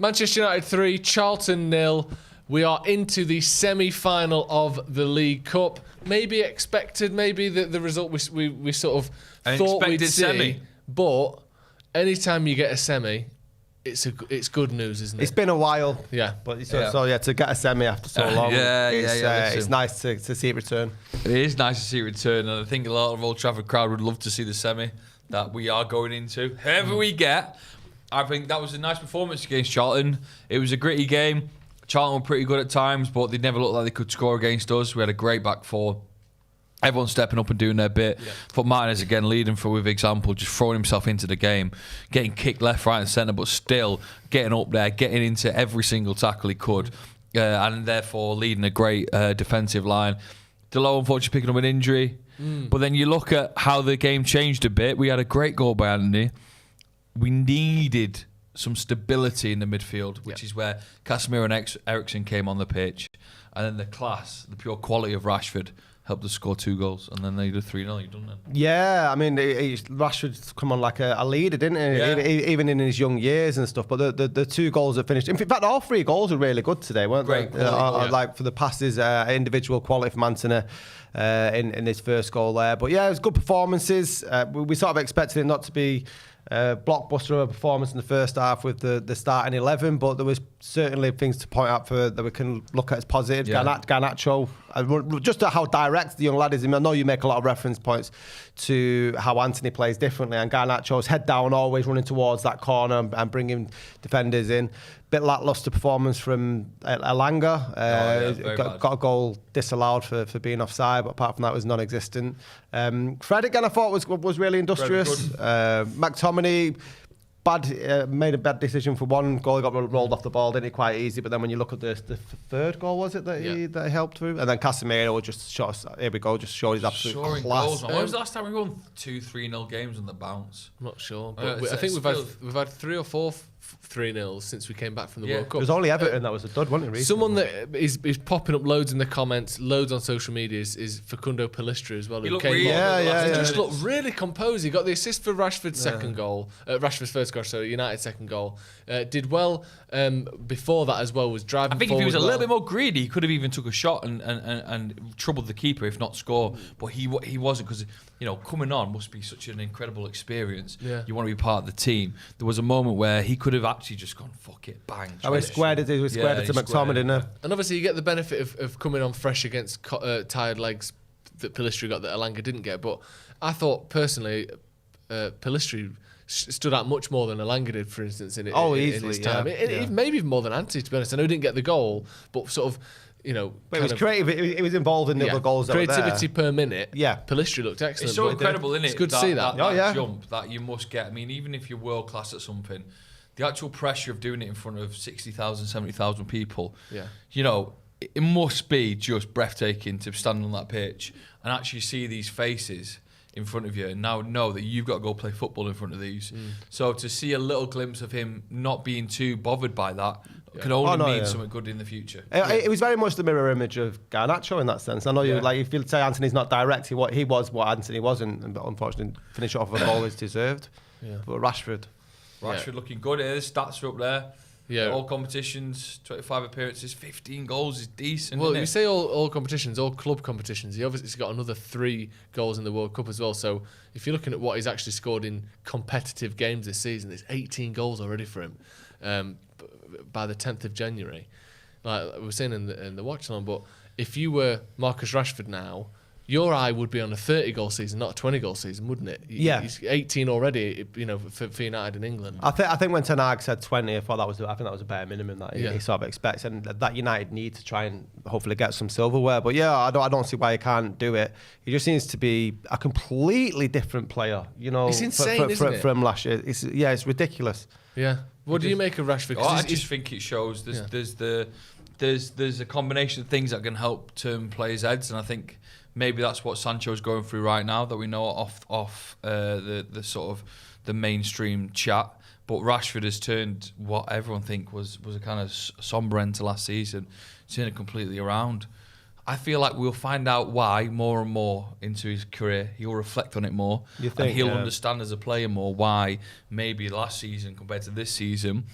Manchester United 3, Charlton 0. We are into the semi-final of the League Cup. Maybe expected, maybe the result we sort of thought we'd see. Semi. But anytime you get a semi, it's good news, isn't it? It's been a while. Yeah. But so to get a semi after so long, it's nice to see it return. It is nice to see it return, and I think a lot of Old Trafford crowd would love to see the semi that we are going into. Whoever we get, I think that was a nice performance against Charlton. It was a gritty game. Charlton were pretty good at times, but they never looked like they could score against us. We had a great back four. Everyone's stepping up and doing their bit. Yeah. But Martinez again leading with example, just throwing himself into the game, getting kicked left, right and centre, but still getting up there, getting into every single tackle he could, and therefore leading a great defensive line. Delo unfortunately picking up an injury. But then you look at how the game changed a bit. We had a great goal by Anthony. We needed some stability in the midfield, which is where Casemiro and Eriksen came on the pitch. And then the pure quality of Rashford helped us score 2 goals. And then they did 3-0. You've done that. Yeah, I mean, Rashford's come on like a leader, didn't he? Yeah. Even in his young years and stuff. But the 2 goals that finished... In fact, all 3 goals were really good today, weren't they? Like for the passes, individual quality from Anthony in his first goal there. But yeah, it was good performances. We sort of expected it not to be... blockbuster of a performance in the first half with the starting 11, but there was certainly things to point out that we can look at as positive. Garnacho, just how direct the young lad is. I know you make a lot of reference points to how Anthony plays differently, and Garnacho's head down, always running towards that corner and bringing defenders in. Bit lacklustre performance from Elanga. Got a goal disallowed for being offside, but apart from that, was non-existent. Fred again, I thought was really industrious. McTominay made a bad decision for one goal. He got rolled off the ball, didn't he? Quite easy. But then when you look at the third goal, was it that he helped through? And then Casemiro just shot us. Here we go, just showed his absolute class. Goals, when was the last time we won 2-3-0 games on the bounce? I'm not sure. But I think we've had 3 or 4 3-0 since we came back from the World Cup. It was only Everton that was a dud, wasn't it? Recently? Someone that is popping up loads in the comments, loads on social media is Facundo Palistri as well. He just looked really composed. He got the assist for Rashford's second goal, Rashford's first goal, so United's second goal. Did well before that as well. Was driving. I think if he was a little bit more greedy, he could have even took a shot and troubled the keeper, if not score. But he wasn't, because coming on must be such an incredible experience. Yeah. You want to be part of the team. There was a moment where he could have actually just gone, fuck it, bang. We squared it to McTominay, didn't it? And obviously you get the benefit of coming on fresh against tired legs that Palistri got that Elanga didn't get. But I thought personally, Palistri stood out much more than Elanga did, for instance, in his time. Maybe even more than Anthony, to be honest. I know he didn't get the goal, but sort of... but it was creative. It was involved in the other goals. Creativity per minute. Yeah, Palistri looked excellent. It's so incredible, isn't it? It's good to see that. That jump that you must get. I mean, even if you're world class at something, the actual pressure of doing it in front of 60,000, 70,000 people. Yeah. It must be just breathtaking to stand on that pitch and actually see these faces in front of you, and now know that you've got to go play football in front of these. So to see a little glimpse of him not being too bothered by that can only mean something good in the future. It was very much the mirror image of Garnacho in that sense. I know if you say Anthony's not direct, he was what Anthony wasn't, but unfortunately finish off with a goal is deserved. Yeah. But Rashford looking good. His stats are up there. Yeah. All competitions, 25 appearances, 15 goals is decent. Well, you say all competitions, all club competitions. He obviously got another 3 goals in the World Cup as well. So if you're looking at what he's actually scored in competitive games this season, there's 18 goals already for him by the 10th of January. Like we were saying in the watch along, but if you were Marcus Rashford now, your eye would be on a 30-goal season, not a 20-goal season, wouldn't it? Yeah. He's 18 already, for United in England. I think when Ten Hag said 20, I think that was a bare minimum that he sort of expects, and that United need to try and hopefully get some silverware. But yeah, I don't see why he can't do it. He just seems to be a completely different player. It's insane, isn't it? From last year. It's ridiculous. Yeah. What do you make of Rashford? I just think it shows there's a combination of things that can help turn players' heads, and I think maybe that's what Sancho's going through right now, that we know off the sort of the mainstream chat. But Rashford has turned what everyone think was a kind of sombre end to last season, turned it completely around. I feel like we'll find out why more and more into his career. He'll reflect on it more, and he'll understand as a player more why maybe last season compared to this season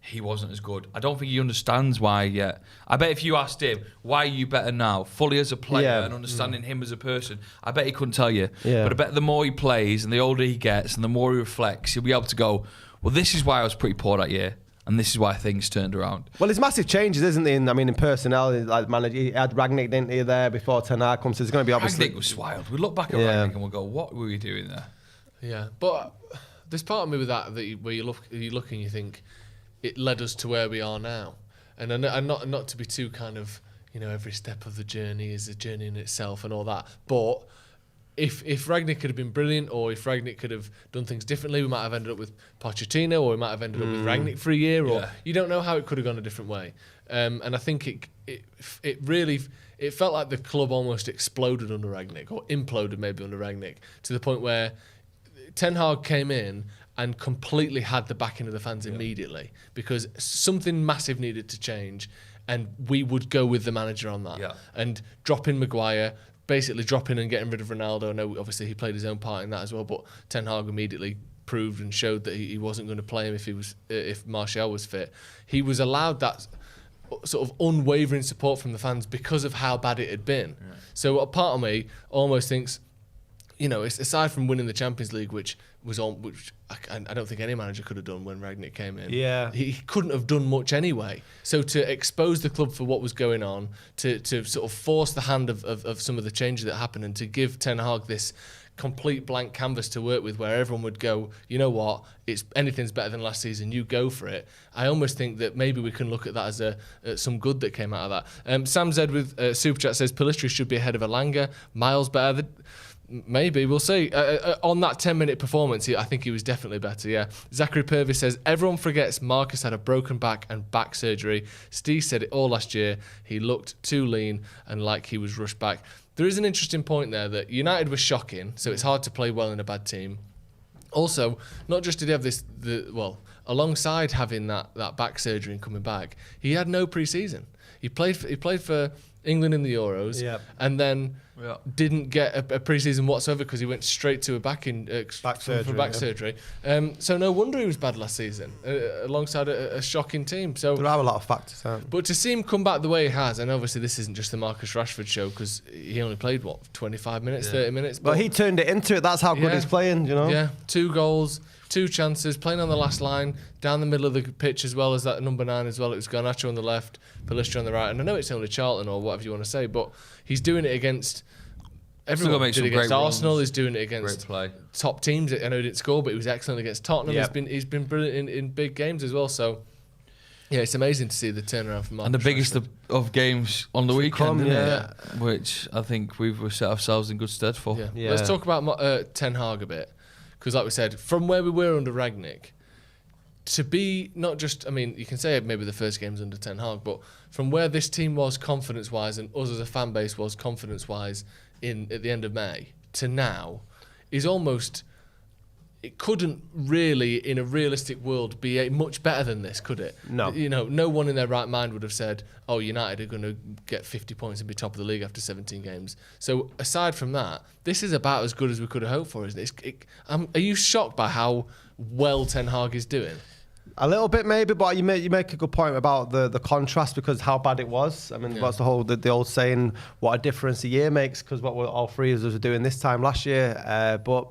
he wasn't as good. I don't think he understands why yet. I bet if you asked him, why are you better now, fully as a player and understanding him as a person, I bet he couldn't tell you. Yeah. But I bet the more he plays and the older he gets and the more he reflects, he'll be able to go, well, this is why I was pretty poor that year. And this is why things turned around. Well, there's massive changes, isn't there? In personnel, like manager, he had Rangnick, didn't he, there before Ten Hag comes. So there's going to be obviously. Rangnick was wild. We look back at Rangnick and we'll go, what were we doing there? Yeah, but there's part of me with that where you look and you think it led us to where we are now, and not to be too kind of every step of the journey is a journey in itself and all that, but. If Rangnick could have been brilliant, or if Rangnick could have done things differently, we might have ended up with Pochettino, or we might have ended up with Rangnick for a year, or you don't know how it could have gone a different way. And I think it really felt like the club almost exploded under Rangnick, or imploded maybe under Rangnick, to the point where Ten Hag came in and completely had the backing of the fans immediately, because something massive needed to change, and we would go with the manager on that and drop in Maguire. Basically dropping and getting rid of Ronaldo. I know obviously he played his own part in that as well, but Ten Hag immediately proved and showed that he wasn't going to play him if Martial was fit. He was allowed that sort of unwavering support from the fans because of how bad it had been. Yeah. So a part of me almost thinks, aside from winning the Champions League, which I don't think any manager could have done when Rangnick came in. Yeah, he couldn't have done much anyway. So to expose the club for what was going on, to sort of force the hand of some of the changes that happened, and to give Ten Hag this complete blank canvas to work with, where everyone would go, you know what, anything's better than last season. You go for it. I almost think that maybe we can look at that as some good that came out of that. Sam Zed with Super Chat says Pellistri should be ahead of Elanga. Miles better. Maybe, we'll see. On that 10-minute performance, I think he was definitely better, yeah. Zachary Purvis says, everyone forgets Marcus had a broken back and back surgery. Steve said it all last year. He looked too lean and like he was rushed back. There is an interesting point there that United was shocking, so it's hard to play well in a bad team. Also, not just did he have alongside having that back surgery and coming back, he had no pre-season. He played for England in the Euros, and then didn't get a pre-season whatsoever because he went straight to a back surgery. So no wonder he was bad last season, alongside a shocking team. So there are a lot of factors. But to see him come back the way he has, and obviously this isn't just the Marcus Rashford show because he only played 25 minutes, 30 minutes. But he turned it into it. That's how good he's playing. Yeah, 2 goals. 2 chances, playing on the last line, down the middle of the pitch as well as that number 9 as well. It was Garnacho on the left, Pellistri on the right. And I know it's only Charlton or whatever you want to say, but he's doing it against everyone. He did it against Arsenal, he's doing it against top teams. I know he didn't score, but he was excellent against Tottenham. He's been brilliant in big games as well. So, yeah, it's amazing to see the turnaround from Marcus and the biggest Rashford. of games on the weekend, which I think we've set ourselves in good stead for. Yeah. Let's talk about Ten Hag a bit. Because like we said, from where we were under Rangnick, to be not just, you can say maybe the first game's under Ten Hag, but from where this team was confidence-wise and us as a fan base was confidence-wise at the end of May to now, is almost, it couldn't really, in a realistic world, be much better than this, could it? No. No one in their right mind would have said, oh, United are going to get 50 points and be top of the league after 17 games. So aside from that, this is about as good as we could have hoped for, isn't it? Are you shocked by how well Ten Hag is doing? A little bit maybe, but you make a good point about the contrast because how bad it was. What's the old saying, what a difference a year makes, because what all 3 of us were doing this time last year. But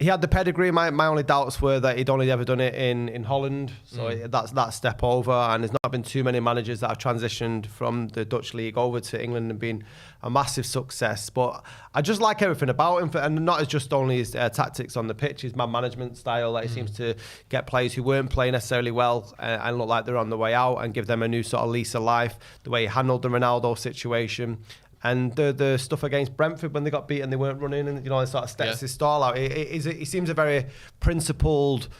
he had the pedigree. My only doubts were that he'd only ever done it in Holland. So that's that step over. And there's not been too many managers that have transitioned from the Dutch league over to England and been a massive success. But I just like everything about him. And not as just only his tactics on the pitch, his man management style. That he seems to get players who weren't playing necessarily well and look like they're on the way out and give them a new sort of lease of life. The way he handled the Ronaldo situation. And the stuff against Brentford when they got beaten, they weren't running, and it sort of steps his stall out. He seems a very principled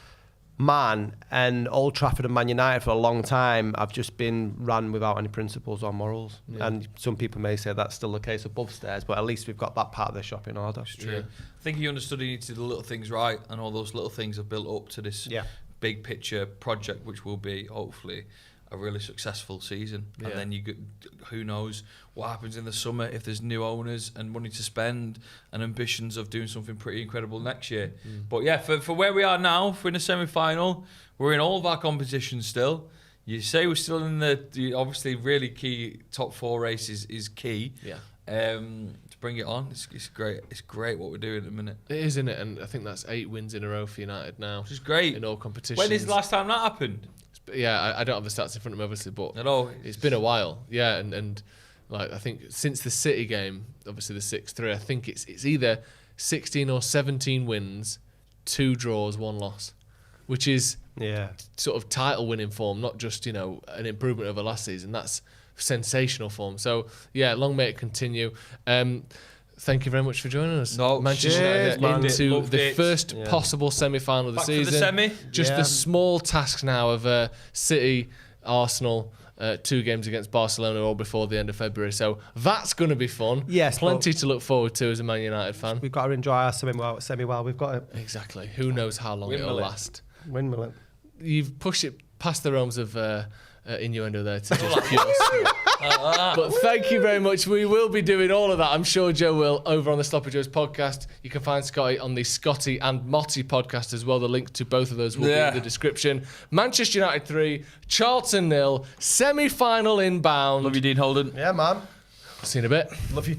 man, and Old Trafford and Man United for a long time have just been run without any principles or morals. Yeah. And some people may say that's still the case above stairs, but at least we've got that part of their shop in order. It's true. Yeah. I think he understood he needed to do the little things right, and all those little things have built up to this big picture project, which will be hopefully a really successful season. Yeah. And then who knows what happens in the summer if there's new owners and money to spend and ambitions of doing something pretty incredible next year. But yeah, for where we are now, if we're in a semi-final, we're in all of our competitions still. You say we're still in the obviously really key top 4 races is key. Yeah. To bring it on, it's great. It's great what we're doing at the minute. It is, isn't it? And I think that's 8 wins in a row for United now. Which is great. In all competitions. When is the last time that happened? Yeah, I don't have the stats in front of me, obviously, but At all. It's been a while. Yeah, and like I think since the City game, obviously the 6-3, I think it's either 16 or 17 wins, 2 draws, 1 loss, which is sort of title winning form, not just, an improvement over last season. That's sensational form. So yeah, long may it continue. Thank you very much for joining us. No, Manchester United into the first Yeah. possible semi-final of the Back season. for the semi. Just Yeah. the small task now of City, Arsenal, 2 games against Barcelona all before the end of February. So that's going to be fun. Yes, Plenty to look forward to as a Man United fan. We've got to enjoy our semi while we've got it. Exactly. Who knows how long it'll last. Windmill it. You've pushed it past the realms of innuendo there to just pure sport. But thank you very much. We will be doing all of that. I'm sure Joe will over on the Sloppy Joe's podcast. You can find Scotty on the Scotty and Motti podcast as well. The link to both of those will be in the description. Manchester United 3, Charlton 0, semi-final inbound. Love you, Dean Holden. Yeah, man. See you in a bit. Love you.